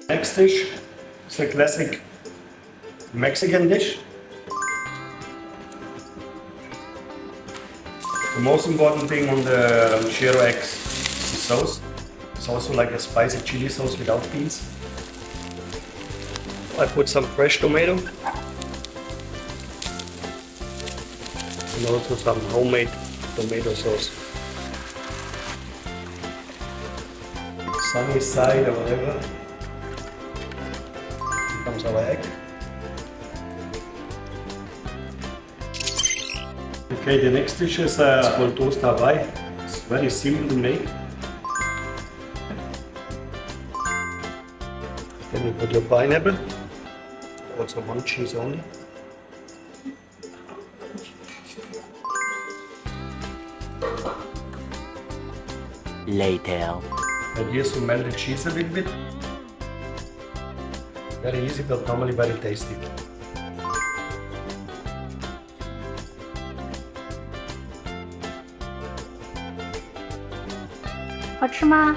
Next dish is a classic Mexican dish. The most important thing on the ranchero eggs is the sauce. It's also like a spicy chili sauce without beans. I put some fresh tomato and also some homemade tomato sauce. Sunny side or whatever. Here comes our egg. Okay, the next dish is called toast Hawaii. It's very simple to make. Then you put your pineapple, also one cheese only. Later. And here's to melt the cheese a little bit. Very easy, but normally very tasty.好吃吗？